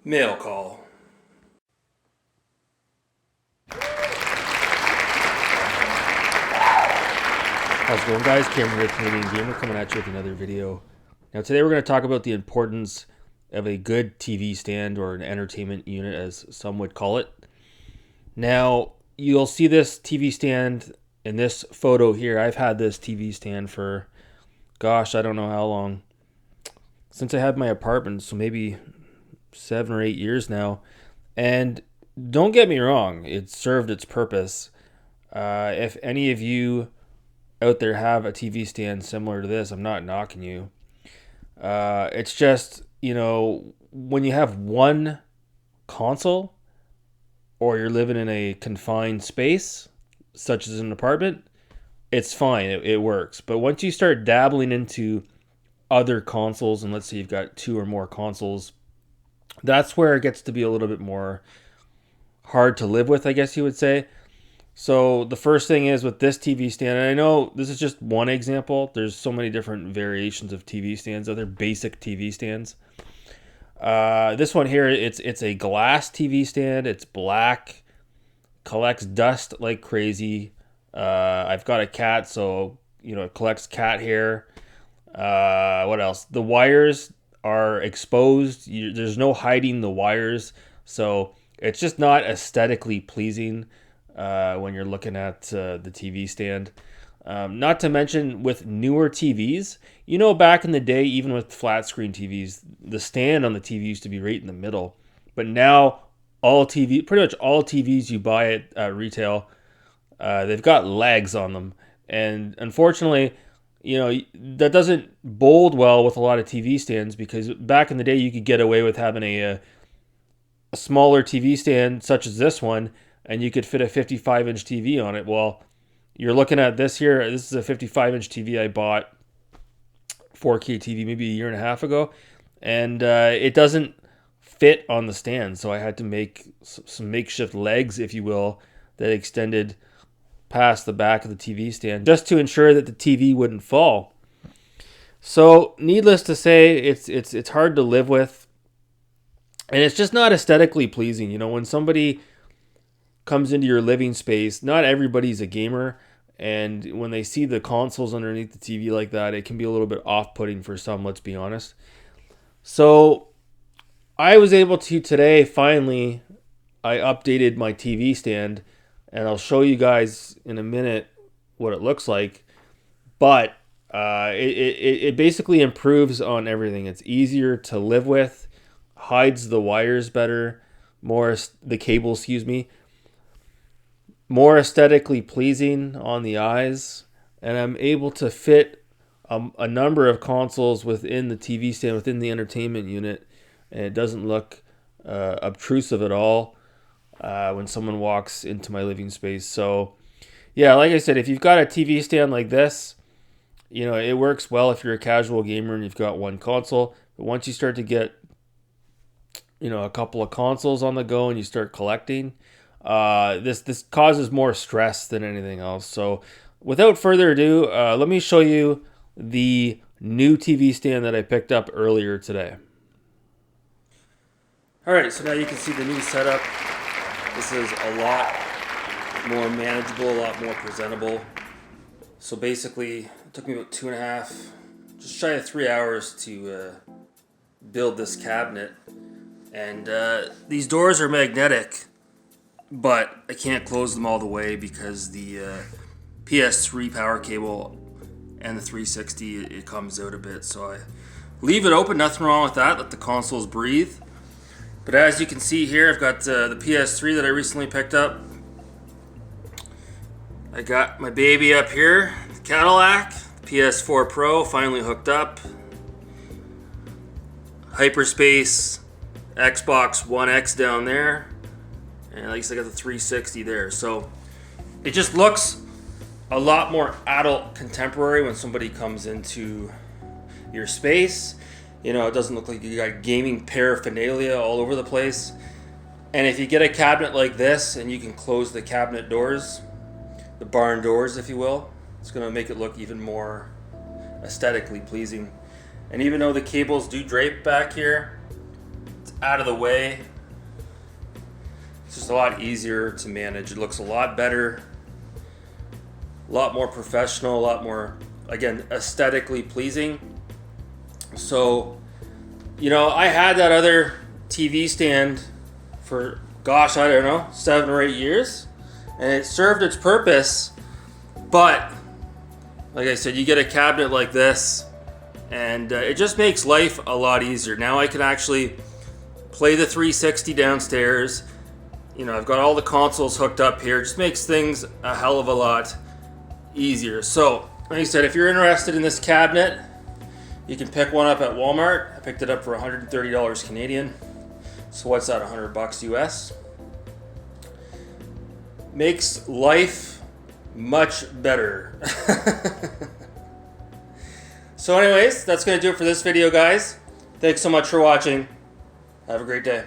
Mail call. How's it going, guys? Cameron here, Canadian Gamer, coming at you with another video. Now today we're going to talk about the importance of a good TV stand, or an entertainment unit as some would call it. Now you'll see this TV stand in this photo here. I've had this TV stand for, gosh, I don't know how long. Since I had my apartment, so maybe 7 or 8 years now. And don't get me wrong, it served its purpose. If any of you out there have a TV stand similar to this, I'm not knocking you. It's just, when you have one console, or you're living in a confined space, such as an apartment, it's fine, it works. But once you start dabbling into other consoles, and let's say you've got 2 or more consoles, that's where it gets to be a little bit more hard to live with, I guess you would say. So the first thing is with this TV stand, and I know this is just one example. There's so many different variations of TV stands, other basic TV stands. This one here, it's a glass TV stand. It's black, collects dust like crazy. I've got a cat, so it collects cat hair. What else? The wires are exposed. There's no hiding the wires, so it's just not aesthetically pleasing when you're looking at the TV stand. Not to mention with newer TVs, back in the day, even with flat screen TVs, the stand on the TV used to be right in the middle. But now pretty much all TVs you buy at retail, they've got legs on them, and unfortunately, that doesn't bode well with a lot of TV stands, because back in the day you could get away with having a smaller TV stand such as this one, and you could fit a 55-inch TV on it. Well, you're looking at this here. This is a 55-inch TV I bought, 4K TV, maybe a year and a half ago, and it doesn't fit on the stand, so I had to make some makeshift legs, if you will, that extended past the back of the TV stand, just to ensure that the TV wouldn't fall. So needless to say, it's hard to live with, and it's just not aesthetically pleasing. When somebody comes into your living space, not everybody's a gamer, and when they see the consoles underneath the TV like that, it can be a little bit off-putting for some, let's be honest. So I was able to today, finally, I updated my TV stand, and I'll show you guys in a minute what it looks like. But it basically improves on everything. It's easier to live with, hides the wires better, the cable, more aesthetically pleasing on the eyes, and I'm able to fit a number of consoles within the TV stand, within the entertainment unit, and it doesn't look obtrusive at all when someone walks into my living space. So yeah, like I said, if you've got a TV stand like this, it works well if you're a casual gamer and you've got one console. But once you start to get a couple of consoles on the go and you start collecting, this causes more stress than anything else. So without further ado, let me show you the new TV stand that I picked up earlier today. Alright, so now you can see the new setup. This is a lot more manageable, a lot more presentable. So basically, it took me about 2.5, just shy of 3 hours to build this cabinet. And these doors are magnetic, but I can't close them all the way because the PS3 power cable and the 360, it comes out a bit. So I leave it open, nothing wrong with that, let the consoles breathe. But as you can see here, I've got the PS3 that I recently picked up. I got my baby up here, the Cadillac, PS4 Pro, finally hooked up. Hyperspace, Xbox One X down there. And at least I got the 360 there. So it just looks a lot more adult contemporary when somebody comes into your space. It doesn't look like you got gaming paraphernalia all over the place. And if you get a cabinet like this and you can close the cabinet doors, the barn doors, if you will, it's going to make it look even more aesthetically pleasing. And even though the cables do drape back here, it's out of the way. It's just a lot easier to manage. It looks a lot better, a lot more professional, a lot more, again, aesthetically pleasing. So, you know, I had that other TV stand for, gosh, I don't know, 7 or 8 years, and it served its purpose. But like I said, you get a cabinet like this, and it just makes life a lot easier. Now I can actually play the 360 downstairs. You know, I've got all the consoles hooked up here. It just makes things a hell of a lot easier. So, like I said, if you're interested in this cabinet, you can pick one up at Walmart. I picked it up for $130 Canadian. So what's that, $100 US? Makes life much better. So anyways, that's going to do it for this video, guys. Thanks so much for watching. Have a great day.